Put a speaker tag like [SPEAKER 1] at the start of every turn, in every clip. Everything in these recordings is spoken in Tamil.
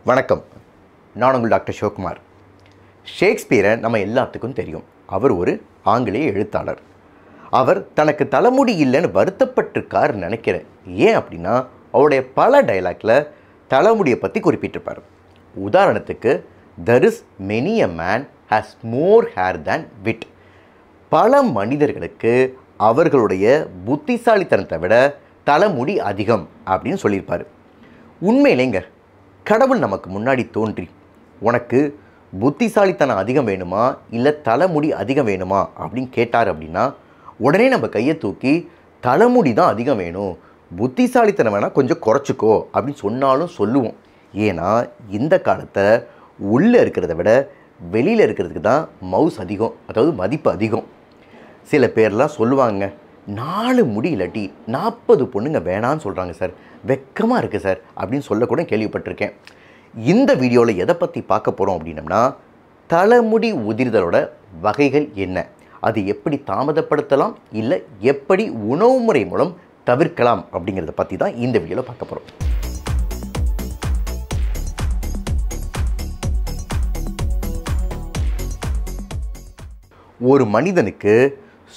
[SPEAKER 1] வணக்கம். நான் உங்கள் டாக்டர் சிவகுமார். ஷேக்ஸ்பியரை நம்ம எல்லாத்துக்கும் தெரியும். அவர் ஒரு ஆங்கிலேய எழுத்தாளர். அவர் தனக்கு தலைமுடி இல்லைன்னு வருத்தப்பட்டிருக்காருன்னு நினைக்கிறேன். ஏன் அப்படின்னா அவருடைய பல டைலாக்ல தலைமுடியை பற்றி குறிப்பிட்டிருப்பார். உதாரணத்துக்கு, there is many a man has more hair than wit. பல மனிதர்களுக்கு அவர்களுடைய புத்திசாலித்தனத்தை விட தலைமுடி அதிகம் அப்படின்னு சொல்லியிருப்பார். உண்மையிலேங்க, கடவுள் நமக்கு முன்னாடி தோன்றி உனக்கு புத்திசாலித்தனம் அதிகம் வேணுமா இல்லை தலைமுடி அதிகம் வேணுமா அப்படின்னு கேட்டார் அப்படின்னா உடனே நம்ம கையை தூக்கி தலைமுடி தான் அதிகம் வேணும், புத்திசாலித்தனம் வேணால் கொஞ்சம் குறைச்சிக்கோ அப்படின்னு சொன்னாலும் சொல்லுவோம். ஏன்னா இந்த காலத்தை உள்ளே இருக்கிறத விட வெளியில் இருக்கிறதுக்கு தான் மவுஸ் அதிகம், அதாவது மதிப்பு அதிகம். சில பேர்லாம் சொல்லுவாங்க, 4 முடி இல்லாட்டி 40 பொண்ணுங்க வேணான்னு சொல்கிறாங்க சார், வெக்கமாக இருக்குது சார் அப்படின்னு சொல்லக்கூட கேள்விப்பட்டிருக்கேன். இந்த வீடியோவில் எதை பற்றி பார்க்க போகிறோம் அப்படின்னம்னா, தலைமுடி உதிர்தலோட வகைகள் என்ன, அது எப்படி தாமதப்படுத்தலாம் இல்லை எப்படி உணவு முறை மூலம் தவிர்க்கலாம் அப்படிங்கிறத பற்றி தான் இந்த வீடியோவில் பார்க்க போகிறோம். ஒரு மனிதனுக்கு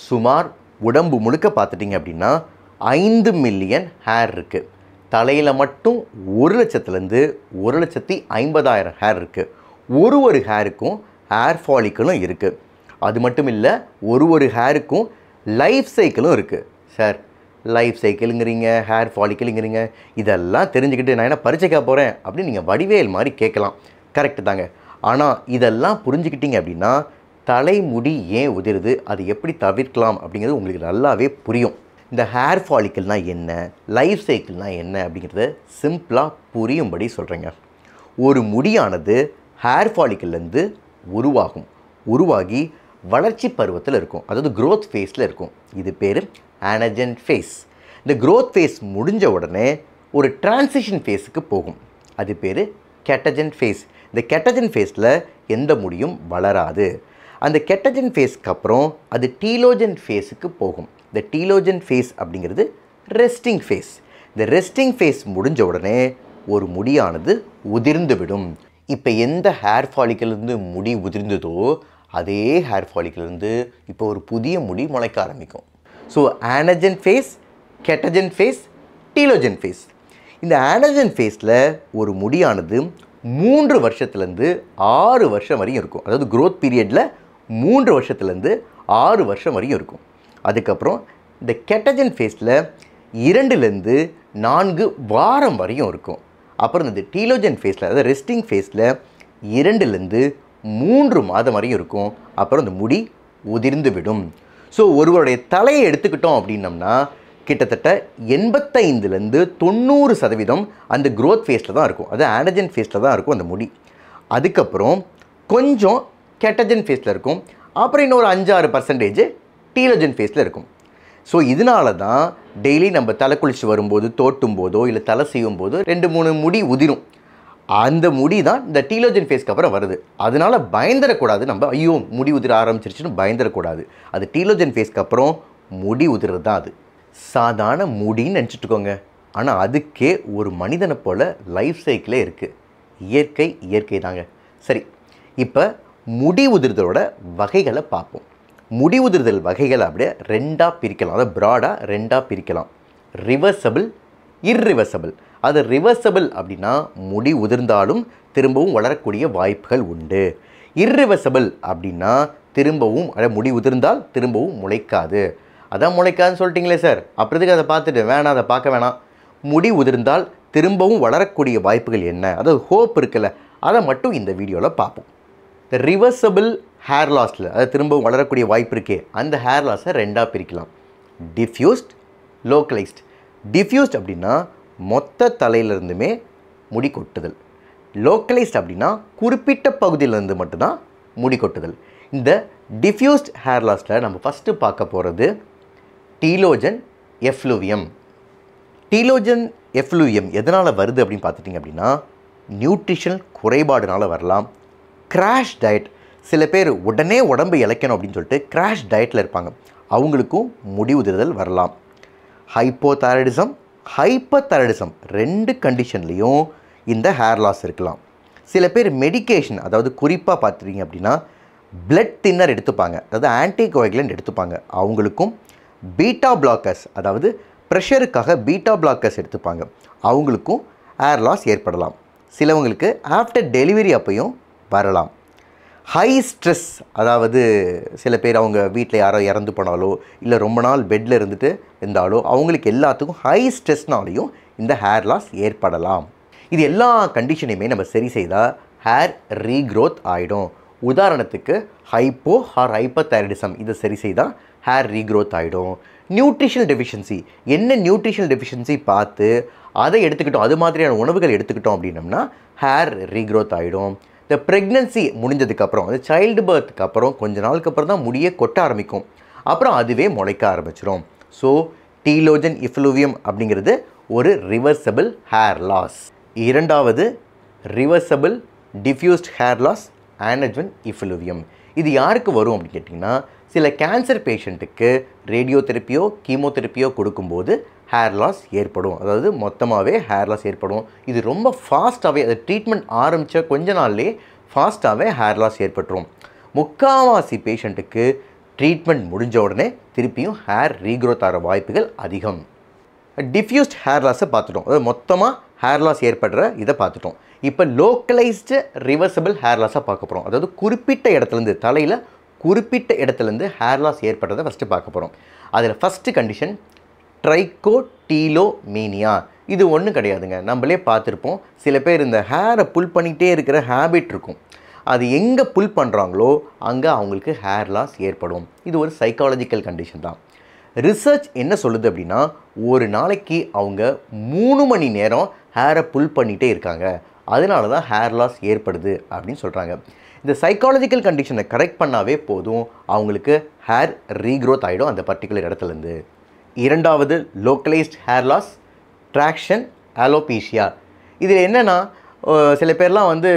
[SPEAKER 1] சுமார் உடம்பு முழுக்க பார்த்துட்டிங்க அப்படின்னா 5 மில்லியன் ஹேர் இருக்குது. தலையில் மட்டும் 1,00,000லேருந்து 1,50,000 ஹேர் இருக்குது. ஒரு ஹேருக்கும் ஹேர் ஃபாலிக்கலும் இருக்குது. அது மட்டும் இல்லை, ஒரு ஹேருக்கும் லைஃப் சைக்கிளும் இருக்குது. சார், லைஃப் சைக்கிளுங்கிறீங்க, ஹேர் ஃபாலிக்கலுங்கிறீங்க, இதெல்லாம் தெரிஞ்சுக்கிட்டு நான் என்ன பரிச்சைக்கா போகிறேன் அப்படின்னு நீங்கள் வடிவேல் மாதிரி கேட்கலாம். கரெக்டு தாங்க. ஆனால் இதெல்லாம் புரிஞ்சுக்கிட்டீங்க அப்படின்னா தலைமுடி ஏன் உதிருது, அது எப்படி தவிர்க்கலாம் அப்படிங்கிறது உங்களுக்கு நல்லாவே புரியும். இந்த ஹேர் ஃபாலிக்கல்னால் என்ன, லைஃப் சைக்கிள்னால் என்ன அப்படிங்கிறத சிம்பிளாக புரியும்படி சொல்கிறேங்க. ஒரு முடியானது ஹேர் ஃபாலிக்கல்லேருந்து உருவாகி வளர்ச்சி பருவத்தில் இருக்கும், அதாவது க்ரோத் ஃபேஸில் இருக்கும். இது பேர் ஆனஜன் ஃபேஸ். இந்த க்ரோத் ஃபேஸ் முடிஞ்ச உடனே ஒரு டிரான்சிஷன் ஃபேஸுக்கு போகும். அது பேர் கெட்டஜன் ஃபேஸ். இந்த கெட்டஜன் ஃபேஸில் எந்த முடியும் வளராது. அந்த கெட்டஜன் ஃபேஸ்க்கு அப்புறம் அது டீலோஜன் ஃபேஸுக்கு போகும். இந்த டீலோஜன் ஃபேஸ் அப்படிங்கிறது ரெஸ்டிங் ஃபேஸ். இந்த ரெஸ்டிங் ஃபேஸ் முடிஞ்ச உடனே ஒரு முடியானது உதிர்ந்து விடும். இப்போ எந்த ஹேர் ஃபாலிக்கிலிருந்து முடி உதிர்ந்ததோ அதே ஹேர் ஃபாலிக்கிலிருந்து இப்போ ஒரு புதிய முடி முளைக்க ஆரம்பிக்கும். So ஆனஜன் face, கெட்டஜன் face, telogen face. இந்த ஆனஜன் ஃபேஸில் ஒரு முடியானது 3 வருஷத்துலேருந்து 6 வருஷம் வரையும் இருக்கும். அதாவது க்ரோத் பீரியடில் 3 வருஷத்துலேருந்து 6 வருஷம் வரையும் இருக்கும். அதுக்கப்புறம் இந்த கெட்டஜன் ஃபேஸில் 2லேருந்து 4 வாரம் வரையும் இருக்கும். அப்புறம் இந்த டீலோஜன் ஃபேஸில், அதாவது ரெஸ்டிங் ஃபேஸில் 2லேருந்து 3 மாதம் வரையும் இருக்கும். அப்புறம் இந்த முடி உதிர்ந்து விடும். ஸோ ஒருவருடைய தலையை எடுத்துக்கிட்டோம் அப்படின்னம்னா கிட்டத்தட்ட 85லேருந்து 90% அந்த க்ரோத் ஃபேஸில் தான் இருக்கும், அது ஆனஜன் ஃபேஸில் தான் இருக்கும் அந்த முடி. அதுக்கப்புறம் கொஞ்சம் கெட்டஜன் ஃபேஸில் இருக்கும். அப்புறம் இன்னொரு 5-6% டீலோஜன் ஃபேஸில் இருக்கும். ஸோ இதனால தான் டெய்லி நம்ம தலை குளிச்சு வரும்போது, தோட்டும் போதோ இல்லை தலை செய்யும் போதோ 2-3 முடி உதிரும். அந்த முடி தான் இந்த டீலோஜன் ஃபேஸ்க்கு அப்புறம் வருது. அதனால் பயந்துடக்கூடாது. நம்ம ஐயோ முடி உதிர ஆரம்பிச்சிருச்சுன்னு பயந்துடக்கூடாது. அது டீலோஜன் ஃபேஸ்க்கு அப்புறம் முடி உதிர்றது தான். அது சாதாரண முடின்னு நினச்சிட்டுக்கோங்க. ஆனால் அதுக்கே ஒரு மனிதனை போல் லைஃப் சைக்கிளே இருக்குது. இயற்கை தாங்க. சரி, இப்போ முடி உதிர்தலோட வகைகளை பார்ப்போம். முடி உதிர்தல் வகைகளை அப்படியே 2ஆக பிரிக்கலாம். அதாவது ப்ராடாக 2ஆக பிரிக்கலாம். Reversible, irreversible. அது ரிவர்சபிள் அப்படின்னா முடி உதிர்ந்தாலும் திரும்பவும் வளரக்கூடிய வாய்ப்புகள் உண்டு. இர்ரிவர்சபிள் அப்படின்னா திரும்பவும் முடி உதிர்ந்தால் திரும்பவும் முளைக்காது. அதான் முளைக்காதுன்னு சொல்லிட்டீங்களே சார், அப்புறத்துக்கு அதை பார்த்துட்டு வேணாம், அதை பார்க்க வேணாம். முடி உதிர்ந்தால் திரும்பவும் வளரக்கூடிய வாய்ப்புகள் என்ன, அதாவது ஹோப் இருக்குல்ல, அதை மட்டும் இந்த வீடியோவில் பார்ப்போம். இந்த ரிவர்சபிள் ஹேர் லாஸில், அதாவது திரும்பவும் வளரக்கூடிய வாய்ப்பு இருக்கே, அந்த ஹேர் லாஸை 2ஆக பிரிக்கலாம். Diffused, localised. டிஃப்யூஸ்ட் அப்படின்னா மொத்த தலையிலிருந்துமே முடி கொட்டுதல். லோக்கலைஸ்ட் அப்படின்னா குறிப்பிட்ட பகுதியிலேருந்து மட்டும்தான் முடி கொட்டுதல். இந்த டிஃப்யூஸ்ட் ஹேர் லாஸில் நம்ம ஃபஸ்ட்டு பார்க்க போகிறது டீலோஜன் எஃப்ளூவியம். டீலோஜன் எஃப்ளூவியம் எதனால் வருது அப்படின்னு பார்த்துட்டிங்க அப்படின்னா நியூட்ரிஷனல் குறைபாடுனால வரலாம். கிராஷ் டயட், சில பேர் உடனே உடம்பு இளைக்கணும் அப்படின்னு சொல்லிட்டு கிராஷ் டயட்டில் இருப்பாங்க, அவங்களுக்கும் முடி உதிர்தல் வரலாம். ஹைப்போதைராய்டிசம், ஹைப்பர்தைராய்டிசம் 2 கண்டிஷன்லேயும் இந்த ஹேர் லாஸ் இருக்கலாம். சில பேர் மெடிகேஷன், அதாவது குறிப்பாக பார்த்துட்டீங்க அப்படின்னா பிளட் தின்னர் எடுத்துப்பாங்க, அதாவது ஆன்டிகோயாகுலன்ட் எடுத்துப்பாங்க. அவங்களுக்கும் பீட்டா பிளாக்கர்ஸ், அதாவது ப்ரெஷருக்காக பீட்டா பிளாக்கர்ஸ் எடுத்துப்பாங்க, அவங்களுக்கும் ஹேர் லாஸ் ஏற்படலாம். சிலவங்களுக்கு ஆஃப்டர் டெலிவரி அப்பையும் வரலாம். ஹை ஸ்ட்ரெஸ், அதாவது சில பேர் அவங்க வீட்டில் யாரோ இறந்து போனாலோ இல்லை ரொம்ப நாள் பெட்டில் இருந்துட்டு இருந்தாலோ அவங்களுக்கு எல்லாத்துக்கும் ஹை ஸ்ட்ரெஸ்னாலையும் இந்த ஹேர் லாஸ் ஏற்படலாம். இது எல்லா கண்டிஷனையுமே நம்ம சரி செய்தால் ஹேர் ரீக்ரோத் ஆகிடும். உதாரணத்துக்கு ஹைப்போ ஆர் ஹைப்போதைராய்டிசம், இதை சரி செய்தால் ஹேர் ரீக்ரோத் ஆகிடும். நியூட்ரிஷனல் டெஃபிஷியன்சி, என்ன நியூட்ரிஷனல் டெஃபிஷியன்சி பார்த்து அதை எடுத்துக்கிட்டோம், அது மாதிரியான உணவுகள் எடுத்துக்கிட்டோம் அப்படின்னம்னா ஹேர் ரீக்ரோத் ஆகிடும். இந்த ப்ரெக்னன்சி முடிஞ்சதுக்கப்புறம், அது சைல்டு பர்த்துக்கு அப்புறம் கொஞ்ச நாளுக்கு அப்புறம் தான் முடியே கொட்ட ஆரம்பிக்கும், அப்புறம் அதுவே முளைக்க ஆரம்பிச்சிடும். ஸோ டீலோஜன் இஃப்ளூவியம் அப்படிங்கிறது ஒரு ரிவர்சபிள் ஹேர் லாஸ். இரண்டாவது ரிவர்சபிள் டிஃப்யூஸ்ட் ஹேர் லாஸ் ஆனஜன் இஃப்ளூவியம். இது யாருக்கு வரும் அப்படின்னு கேட்டிங்கன்னா, சில கேன்சர் பேஷண்ட்டுக்கு ரேடியோதெரப்பியோ கீமோதெரப்பியோ கொடுக்கும்போது ஹேர் லாஸ் ஏற்படும், அதாவது மொத்தமாகவே ஹேர் லாஸ் ஏற்படும். இது ரொம்ப ஃபாஸ்ட்டாகவே, அது ட்ரீட்மெண்ட் ஆரம்பித்த கொஞ்ச நாள்லேயே ஃபாஸ்ட்டாகவே ஹேர் லாஸ் ஏற்பட்டுரும். முக்கால்வாசி பேஷண்ட்டுக்கு ட்ரீட்மெண்ட் முடிஞ்ச உடனே திருப்பியும் ஹேர் ரீக்ரோத் ஆகிற வாய்ப்புகள் அதிகம். டிஃப்யூஸ்ட் ஹேர் லாஸை பார்த்துட்டோம், அதாவது மொத்தமாக ஹேர் லாஸ் ஏற்படுற இதை பார்த்துட்டோம். இப்போ லோக்கலைஸ்டு ரிவர்சபிள் ஹேர் லாஸாக பார்க்க போகிறோம். அதாவது குறிப்பிட்ட இடத்துலேருந்து, தலையில் குறிப்பிட்ட இடத்துலேருந்து ஹேர் லாஸ் ஏற்படுறதை ஃபஸ்ட்டு பார்க்க போகிறோம். அதில் ஃபஸ்ட்டு கண்டிஷன் ட்ரைகோடீலோமீனியா. இது ஒன்றும் கிடையாதுங்க, நம்மளே பார்த்துருப்போம். சில பேர் இந்த ஹேரை புல் பண்ணிகிட்டே இருக்கிற ஹேபிட் இருக்கும், அது எங்கே புல் பண்ணுறாங்களோ அங்கே அவங்களுக்கு ஹேர் லாஸ் ஏற்படும். இது ஒரு சைக்காலஜிக்கல் கண்டிஷன் தான். ரிசர்ச் என்ன சொல்லுது அப்படின்னா, ஒரு நாளைக்கு அவங்க 3 மணி நேரம் ஹேரை புல் பண்ணிகிட்டே இருக்காங்க, அதனால தான் ஹேர் லாஸ் ஏற்படுது அப்படின்னு சொல்கிறாங்க. இந்த சைக்காலஜிக்கல் கண்டிஷனை கரெக்ட் பண்ணாவே போதும், அவங்களுக்கு ஹேர் ரீக்ரோத் ஆகிடும் அந்த பர்டிகுலர் இடத்துலேருந்து. இரண்டாவது localised hair loss traction alopecia. இதில் என்னென்னா, சில பேர்லாம் வந்து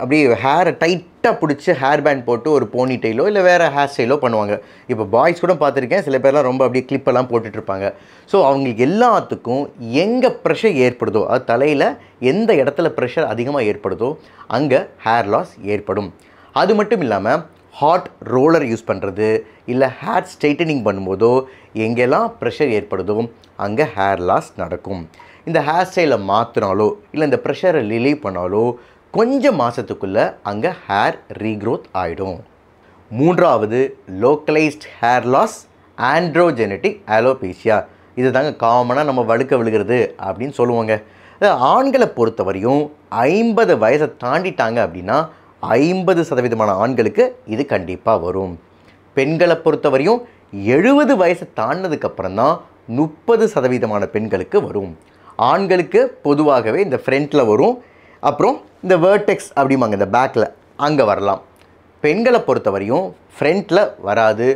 [SPEAKER 1] அப்படியே ஹேரை டைட்டாக பிடிச்சி ஹேர் பேண்ட் போட்டு ஒரு போனி டெயிலோ இல்லை வேறு ஹேர் ஸ்டைலோ பண்ணுவாங்க. இப்போ பாய்ஸ் கூட பார்த்துருக்கேன், சில பேர்லாம் ரொம்ப அப்படியே கிளிப்பெல்லாம் போட்டுட்ருப்பாங்க. ஸோ அவங்களுக்கு எல்லாத்துக்கும் எங்கே ப்ரெஷர் ஏற்படுதோ, அது தலையில் எந்த இடத்துல ப்ரெஷர் அதிகமாக ஏற்படுதோ அங்கே ஹேர் லாஸ் ஏற்படும். அது மட்டும் இல்லாமல் ஹாட் ரோலர் யூஸ் பண்ணுறது இல்லை ஹேர் ஸ்ட்ரைட்டனிங் பண்ணும்போதோ எங்கெல்லாம் ப்ரெஷர் ஏற்படுதோ அங்கே ஹேர் லாஸ் நடக்கும். இந்த ஹேர் ஸ்டைலை மாற்றினாலோ இல்லை இந்த ப்ரெஷரை ரிலீவ் பண்ணாலோ கொஞ்சம் மாதத்துக்குள்ளே அங்கே ஹேர் ரீக்ரோத் ஆகிடும். மூன்றாவது localised hair loss androgenetic alopecia. இது தாங்க காமனாக நம்ம வழுக்க விழுகிறது அப்படின்னு சொல்லுவாங்க. ஆண்களை பொறுத்தவரையும் 50 வயசை தாண்டிட்டாங்க அப்படின்னா 50% ஆண்களுக்கு இது கண்டிப்பாக வரும். பெண்களை பொறுத்தவரையும் 70 வயசை தாண்டினதுக்கப்புறம் தான் 30% பெண்களுக்கு வரும். ஆண்களுக்கு பொதுவாகவே இந்த ஃப்ரண்ட்டில் வரும், அப்புறம் இந்த வேர்டெக்ஸ் அப்படிம்பாங்க இந்த பேக்கில், அங்கே வரலாம். பெண்களை பொறுத்தவரையும் ஃப்ரண்ட்டில் வராது,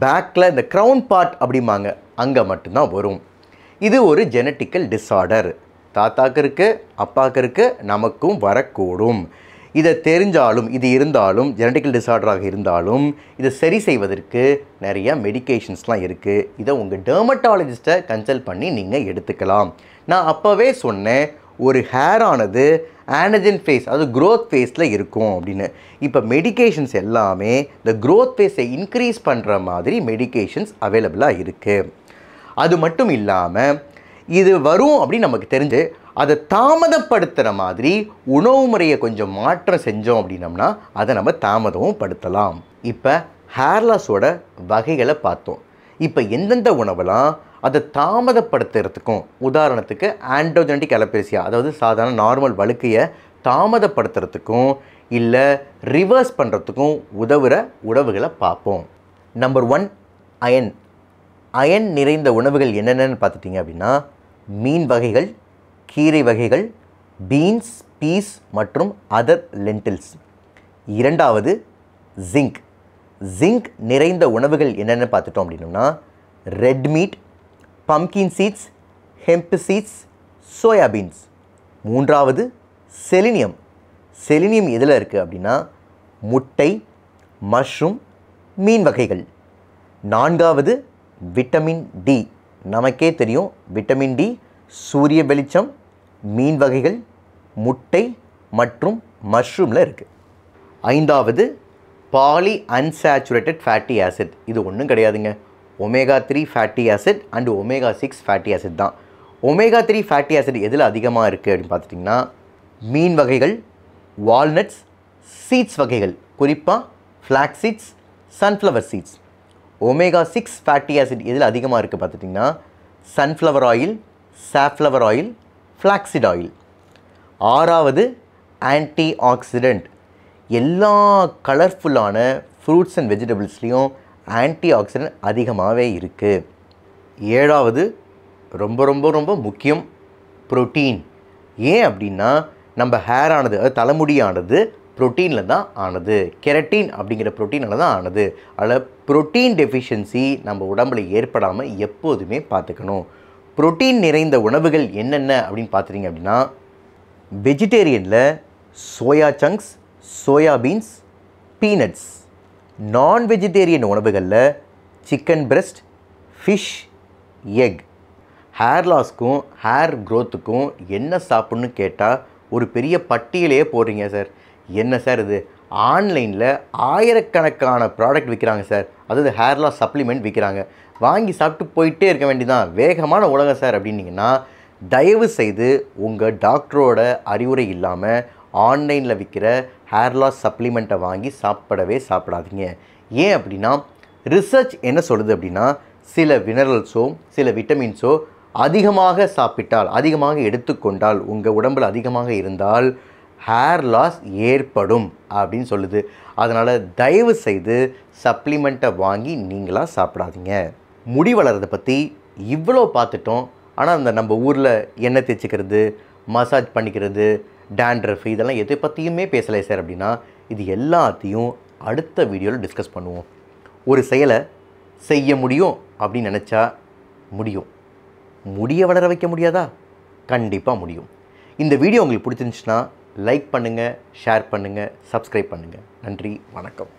[SPEAKER 1] பேக்கில் இந்த க்ரௌன் பார்ட் அப்படிம்பாங்க அங்கே மட்டும்தான் வரும். இது ஒரு ஜெனட்டிக்கல் டிஸார்டர். தாத்தாக்கு இருக்குது, அப்பாவுக்கு இருக்குது, நமக்கும் வரக்கூடும். இதை தெரிஞ்சாலும், இது இருந்தாலும், ஜெனட்டிக்கல் டிஸார்டராக இருந்தாலும் இதை சரி செய்வதற்கு நிறைய மெடிகேஷன்ஸ்லாம் இருக்குது. இதை உங்கள் டெர்மட்டாலஜிஸ்ட்டை கன்சல்ட் பண்ணி நீங்கள் எடுத்துக்கலாம். நான் அப்போவே சொன்னேன், ஒரு ஹேர் ஆனது ஆனஜன் ஃபேஸ், அதாவது க்ரோத் ஃபேஸில் இருக்கும் அப்படின்னு. இப்போ மெடிகேஷன்ஸ் எல்லாமே இந்த க்ரோத் ஃபேஸை இன்க்ரீஸ் பண்ணுற மாதிரி மெடிகேஷன்ஸ் அவைலபிளாக இருக்குது. அது மட்டும் இல்லாமல் இது வரும் அப்படின்னு நமக்கு தெரிஞ்சு அதை தாமதப்படுத்துகிற மாதிரி உணவு முறையை கொஞ்சம் மாற்றம் செஞ்சோம் அப்படின்னம்னா அதை நம்ம தாமதமும் படுத்தலாம். இப்போ ஹேர் லாஸோட வகைகளை பார்த்தோம். இப்போ எந்தெந்த உணவெல்லாம் அதை தாமதப்படுத்துறதுக்கும், உதாரணத்துக்கு ஆண்ட்ரோஜெனட்டிக் அலோபீஷியா, அதாவது சாதாரண நார்மல் வழுக்கையை தாமதப்படுத்துறதுக்கும் இல்லை ரிவர்ஸ் பண்ணுறதுக்கும் உதவுகிற உணவுகளை பார்ப்போம். Number 1 iron. அயன் நிறைந்த உணவுகள் என்னென்னு பார்த்துட்டிங்க அப்படின்னா, மீன் வகைகள், கீரை வகைகள், பீன்ஸ், பீஸ் மற்றும் அதர் லென்டில்ஸ். இரண்டாவது ஜிங்க். ஜிங்க் நிறைந்த உணவுகள் என்னென்னு பார்த்துட்டோம் அப்படின்னா, red meat, pumpkin seeds, hemp seeds, soybeans. மூன்றாவது செலினியம். செலினியம் எதில் இருக்குது அப்படின்னா, முட்டை, மஷ்ரூம், மீன் வகைகள். நான்காவது விட்டமின் டி. நமக்கே தெரியும், விட்டமின் டி சூரிய வெளிச்சம், மீன் வகைகள், முட்டை, மற்றும் மஷ்ரூமில் இருக்குது. ஐந்தாவது பாலி அன்சாச்சுரேட்டட் ஃபேட்டி ஆசிட். இது ஒன்றும் கிடையாதுங்க, omega-3 fatty acid and omega-6 fatty acid தான். omega-3 ஃபேட்டி ஆசிட் எதில் அதிகமாக இருக்குது அப்படின்னு பார்த்துட்டிங்கன்னா மீன் வகைகள், வால்நட்ஸ், சீட்ஸ் வகைகள், குறிப்பாக flax seeds, sunflower seeds. omega-6 fatty acid எதில் அதிகமாக இருக்குது பார்த்துட்டிங்கன்னா sunflower oil, safflower oil, flaxseed oil. ஆறாவது ஆன்டி ஆக்சிடெண்ட். எல்லா கலர்ஃபுல்லான ஃப்ரூட்ஸ் அண்ட் வெஜிடபிள்ஸ்லேயும் ஆன்டி ஆக்சிடெண்ட் அதிகமாகவே இருக்குது. ஏழாவது ரொம்ப ரொம்ப ரொம்ப முக்கியம், புரோட்டீன். ஏன் அப்படின்னா நம்ம ஹேர் ஆனது, அதாவது தலைமுடியானது ப்ரோட்டீனில் தான் ஆனது. கெரட்டின் அப்படிங்கிற ப்ரோட்டீனில் தான் ஆனது. அதில் ப்ரோட்டீன் டெஃபிஷியன்சி நம்ம உடம்புல ஏற்படாமல் எப்போதுமே பார்த்துக்கணும். ப்ரோட்டீன் நிறைந்த உணவுகள் என்னென்ன அப்படின்னு பார்த்துட்டிங்க அப்படின்னா வெஜிடேரியனில் soya chunks, soybeans, peanuts. Non vegetarian உணவுகளில் chicken breast, fish, egg. Hair லாஸ்க்கும் ஹேர் க்ரோத்துக்கும் என்ன சாப்பிட்ணுன்னு கேட்டால் ஒரு பெரிய பட்டியலையே போடுறீங்க சார். என்ன சார் இது, ஆன்லைனில் ஆயிரக்கணக்கான ப்ராடக்ட் விற்கிறாங்க சார், அதாவது ஹேர் லாஸ் சப்ளிமெண்ட் விற்கிறாங்க, வாங்கி சாப்பிட்டு போயிட்டே இருக்க வேண்டியதான், வேகமான உலகம் சார் அப்படின்னீங்கன்னா தயவு செய்து உங்கள் டாக்டரோட அறிவுரை இல்லாமல் ஆன்லைனில் விற்கிற ஹேர் லாஸ் சப்ளிமெண்ட்டை வாங்கி சாப்பிடாதீங்க. ஏன் அப்படின்னா ரிசர்ச் என்ன சொல்லுது அப்படின்னா சில மினரல்ஸோ சில விட்டமின்ஸோ அதிகமாக சாப்பிட்டால், அதிகமாக எடுத்துக்கொண்டால், உங்கள் உடம்பில் அதிகமாக இருந்தால் ஹேர் லாஸ் ஏற்படும் அப்படின்னு சொல்லுது. அதனால் தயவு செய்து சப்ளிமெண்ட்டை வாங்கி நீங்களாக சாப்பிடாதீங்க. முடி வளர்றதை பற்றி இவ்வளோ பார்த்துட்டோம். ஆனால் அந்த நம்ம ஊரில் எண்ணெய் தேய்ச்சிக்கிறது, மசாஜ் பண்ணிக்கிறது, டேண்ட்ரஃப், இதெல்லாம் எதை பற்றியுமே பேசலை சார் அப்படின்னா இது எல்லாத்தையும் அடுத்த வீடியோவில் டிஸ்கஸ் பண்ணுவோம். ஒரு செயலை செய்ய முடியும் அப்படின்னு நினச்சா முடியும். முடிய வளர வைக்க முடியாதா? கண்டிப்பாக முடியும். இந்த வீடியோ உங்களுக்கு பிடிச்சிருந்துச்சுன்னா லைக் பண்ணுங்கள், ஷேர் பண்ணுங்கள், சப்ஸ்கிரைப் பண்ணுங்கள். நன்றி, வணக்கம்.